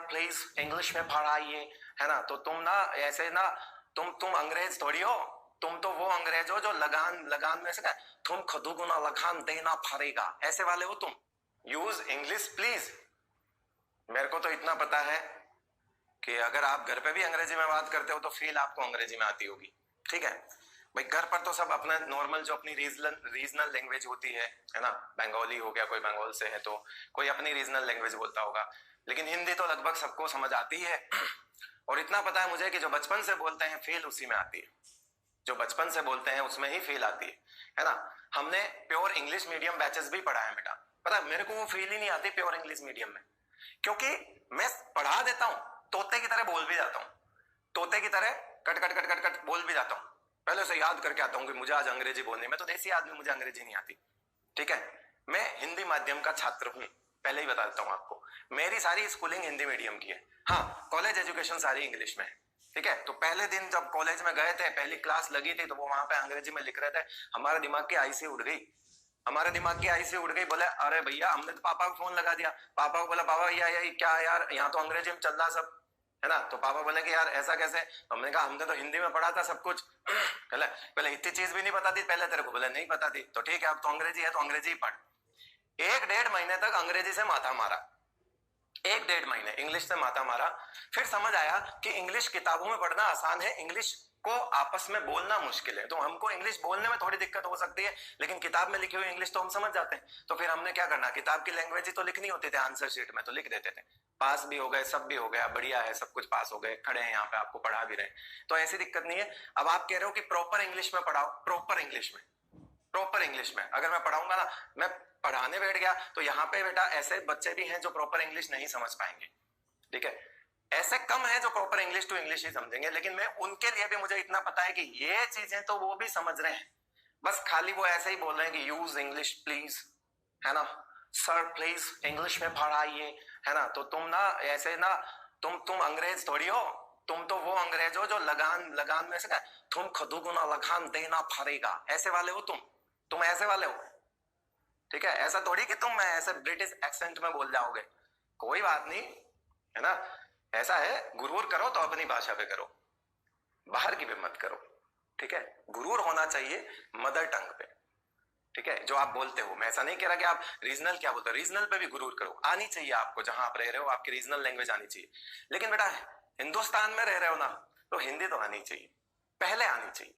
Please English में पढ़ाइए, है ना। तो तुम ना ऐसे ना, तुम अंग्रेज थोड़ी हो, तुम तो वो अंग्रेज हो जो लगान लगान में से क्या, तुम खुदुगुना लगान देना पड़ेगा, ऐसे वाले हो तुम। Use English please. मेरे को तो इतना पता है कि अगर आप घर पे भी अंग्रेजी में बात करते हो तो फील आपको अंग्रेजी में आती होगी, ठीक है भाई। घर पर तो सब अपना नॉर्मल जो अपनी रीजनल लैंग्वेज होती है ना, बंगाली हो गया, कोई बंगाल से है तो कोई अपनी रीजनल लैंग्वेज बोलता होगा, लेकिन हिंदी तो लगभग सबको समझ आती है। और इतना पता है मुझे कि जो बचपन से बोलते हैं फील उसी में आती है, जो बचपन से बोलते हैं उसमें ही फील आती है ना। हमने प्योर इंग्लिश मीडियम बैचेस भी पढ़ा है बेटा, पता है मेरे को वो फील ही नहीं आती प्योर इंग्लिश मीडियम में, क्योंकि मैं पढ़ा देता हूं, तोते की तरह बोल भी जाता हूं, तोते की तरह cut cut cut cut cut बोल भी जाता हूं, पहले से याद करके आता हूं कि मुझे आज अंग्रेजी बोलनी, मैं तो देसी आदमी, मुझे अंग्रेजी नहीं आती, ठीक है। मैं हिंदी माध्यम का छात्र हूं, पहले ही बता देता हूं आपको, मेरी सारी स्कूलिंग हिंदी मीडियम की है। हाँ, कॉलेज एजुकेशन सारी इंग्लिश में है, ठीक है। तो पहले दिन जब कॉलेज में गए थे, पहली क्लास लगी थी, तो वो वहां पे अंग्रेजी में लिख रहे थे, हमारे दिमाग की आईसी उड़ गई, हमारे दिमाग की आईसी उड़ गई। बोले अरे भैया, हमने तो पापा को फोन लगा दिया, पापा को बोला पापा ये क्या यार, यहाँ तो अंग्रेजी में चल रहा सब, है ना। तो पापा बोले कि यार ऐसा कैसे, हमने कहा हमने तो हिंदी में पढ़ा था सब कुछ। पहले इतनी चीज भी नहीं पता थी पहले तेरे को, बोले नहीं पता थी, तो ठीक है अब तो अंग्रेजी है तो अंग्रेजी ही पढ़। 1-1.5 महीने तक अंग्रेजी से माथा मारा, 1-1.5 महीने इंग्लिश से माथा मारा, फिर समझ आया कि इंग्लिश किताबों में पढ़ना आसान है, इंग्लिश को आपस में बोलना मुश्किल है। तो हमको इंग्लिश बोलने में थोड़ी दिक्कत हो सकती है, लेकिन किताब में लिखी हुई इंग्लिश तो हम समझ जाते हैं। तो फिर हमने क्या करना, किताब की लैंग्वेज ही तो लिखनी होती थी, आंसर शीट में तो लिख देते थे, पास भी हो गए, सब भी हो गया, बढ़िया है, सब कुछ पास हो गए, खड़े हैं यहाँ पे आपको पढ़ा भी रहे, तो ऐसी दिक्कत नहीं है। अब आप कह रहे हो कि प्रॉपर इंग्लिश में पढ़ाओ, प्रॉपर इंग्लिश में, प्रॉपर इंग्लिश में अगर मैं पढ़ाऊंगा ना, मैं पढ़ाने बैठ गया तो यहाँ पे बेटा ऐसे बच्चे भी हैं जो प्रॉपर इंग्लिश नहीं समझ पाएंगे, ठीक है। ऐसे कम है जो प्रॉपर इंग्लिश टू इंग्लिश ही समझेंगे, लेकिन मैं उनके लिए भी मुझे इतना पता है कि ये चीजें तो वो भी समझ रहे हैं, बस खाली वो ऐसे ही बोल रहे हैं कि यूज इंग्लिश प्लीज, है ना, सर प्लीज इंग्लिश में पढ़ाइए, है ना। तो तुम ना ऐसे ना, तुम अंग्रेज थोड़ी हो, तुम तो वो अंग्रेज हो जो लगान लगान में से क्या, तुम खुदुगुना लगान देना पड़ेगा, ऐसे वाले हो तुम ऐसे वाले हो, ठीक है। ऐसा थोड़ी कि तुम ऐसे ब्रिटिश एक्सेंट में बोल जाओगे, कोई बात नहीं, है ना। ऐसा है, गुरूर करो तो अपनी भाषा पे करो, बाहर की पे मत करो, ठीक है। गुरूर होना चाहिए मदर टंग पे, ठीक है, जो आप बोलते हो। मैं ऐसा नहीं कह रहा कि आप रीजनल क्या बोलते हो, रीजनल पे भी गुरूर करो, आनी चाहिए आपको, जहां आप रह रहे हो आपकी रीजनल लैंग्वेज आनी चाहिए। लेकिन बेटा हिंदुस्तान में रह रहे हो ना, तो हिंदी तो आनी चाहिए, पहले आनी चाहिए।